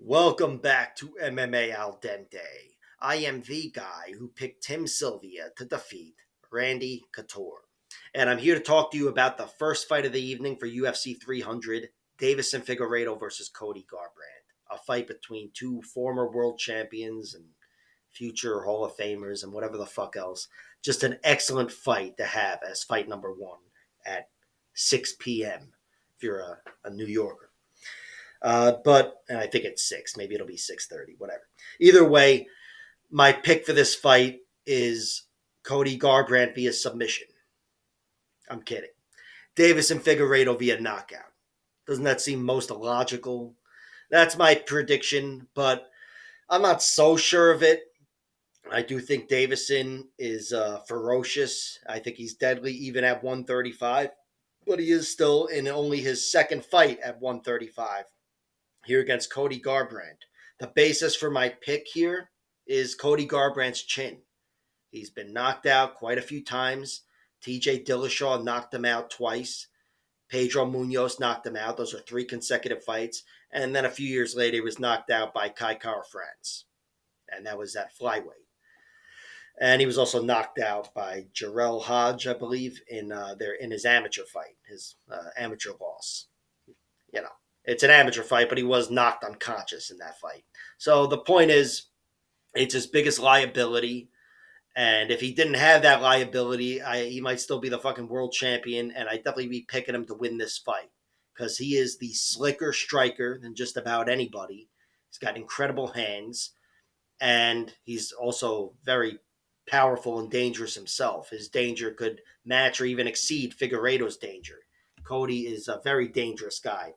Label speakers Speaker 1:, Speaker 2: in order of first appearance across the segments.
Speaker 1: Welcome back to MMA Al Dente. I am the guy who picked Tim Sylvia to defeat Randy Couture. And I'm here to talk to you about the first fight of the evening for UFC 300, Deiveson Figueiredo versus Cody Garbrandt. A fight between two former world champions and future Hall of Famers and whatever the fuck else. Just an excellent fight to have as fight number one at 6 p.m. if you're a New Yorker. But and I think it's 6. Maybe it'll be 6:30. Whatever. Either way, my pick for this fight is Cody Garbrandt via submission. I'm kidding. Deiveson Figueiredo via knockout. Doesn't that seem most illogical? That's my prediction, but I'm not so sure of it. I do think Deiveson is ferocious. I think he's deadly even at 135, but he is still in only his second fight at 135. Here against Cody Garbrandt. The basis for my pick here is Cody Garbrandt's chin. He's been knocked out quite a few times. TJ Dillashaw knocked him out twice. Pedro Munoz knocked him out. Those are 3 consecutive fights. And then a few years later, he was knocked out by Kai Kara France. And that was at flyweight. And he was also knocked out by Jarrell Hodge, I believe, in his amateur fight, his amateur loss. You know, it's an amateur fight, but he was knocked unconscious in that fight. So the point is, it's his biggest liability. And if he didn't have that liability, he might still be the fucking world champion. And I'd definitely be picking him to win this fight because he is the slicker striker than just about anybody. He's got incredible hands. And he's also very powerful and dangerous himself. His danger could match or even exceed Figueiredo's danger. Cody is a very dangerous guy.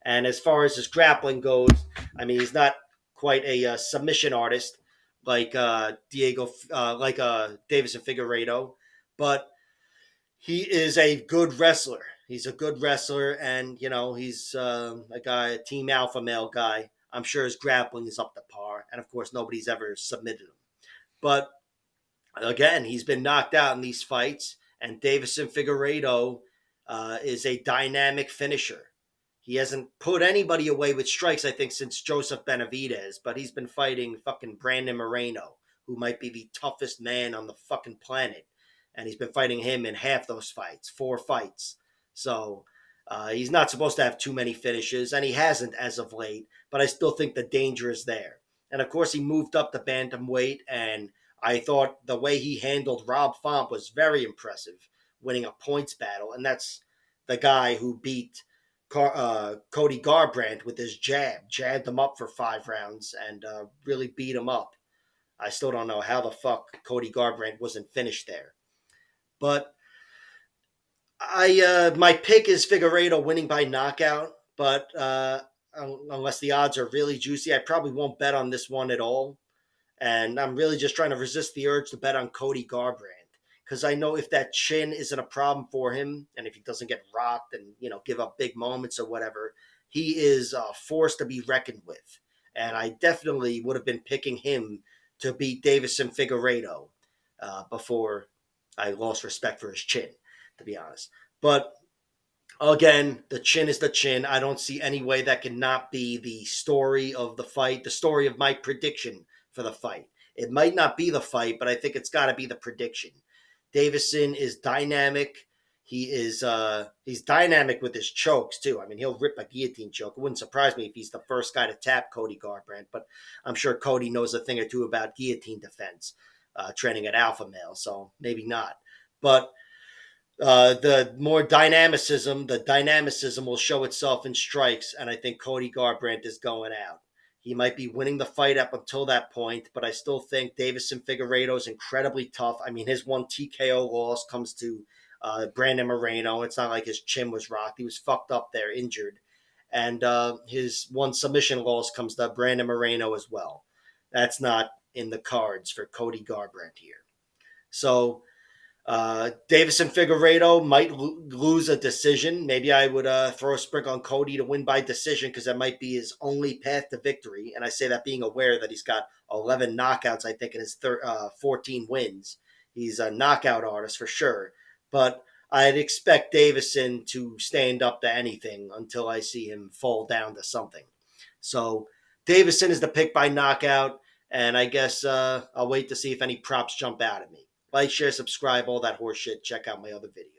Speaker 1: And as far as his grappling goes, I mean, he's not quite a submission artist like Deiveson Figueiredo, but he is a good wrestler. He's a good wrestler, and he's a team alpha male guy. I'm sure his grappling is up to par, and of course, nobody's ever submitted him. But again, he's been knocked out in these fights, and Deiveson Figueiredo is a dynamic finisher. He hasn't put anybody away with strikes, I think, since Joseph Benavidez, but he's been fighting fucking Brandon Moreno, who might be the toughest man on the fucking planet. And he's been fighting him in half those fights, 4 fights. So he's not supposed to have too many finishes, and he hasn't as of late, but I still think the danger is there. And of course, he moved up to bantamweight, and I thought the way he handled Rob Font was very impressive, winning a points battle. And that's the guy who beat Cody Garbrandt with his jabbed him up for 5 rounds and really beat him up. I still don't know how the fuck Cody Garbrandt wasn't finished there. But my pick is Figueiredo winning by knockout, but unless the odds are really juicy, I probably won't bet on this one at all. And I'm really just trying to resist the urge to bet on Cody Garbrandt because I know if that chin isn't a problem for him and if he doesn't get rocked and, give up big moments or whatever, he is a force to be reckoned with. And I definitely would have been picking him to beat Deiveson Figueiredo before I lost respect for his chin, to be honest. But again, the chin is the chin. I don't see any way that cannot be the story of the fight, the story of my prediction for the fight. It might not be the fight, but I think it's got to be the prediction. Deiveson is dynamic. He's dynamic with his chokes too. I mean, he'll rip a guillotine choke. It wouldn't surprise me if he's the first guy to tap Cody Garbrandt, but I'm sure Cody knows a thing or two about guillotine defense, training at Alpha Male, so maybe not. But the dynamicism will show itself in strikes, and I think Cody Garbrandt is going out. He might be winning the fight up until that point, but I still think Deiveson Figueiredo is incredibly tough. I mean, his one TKO loss comes to Brandon Moreno. It's not like his chin was rocked; he was fucked up there, injured, and his one submission loss comes to Brandon Moreno as well. That's not in the cards for Cody Garbrandt here. So Deiveson Figueiredo might lose a decision. Maybe I would throw a sprinkle on Cody to win by decision because that might be his only path to victory. And I say that being aware that he's got 11 knockouts, I think, in his 14 wins. He's a knockout artist for sure. But I'd expect Deiveson to stand up to anything until I see him fall down to something. So Deiveson is the pick by knockout, and I guess I'll wait to see if any props jump out at me. Like, share, subscribe, all that horse shit. Check out my other videos.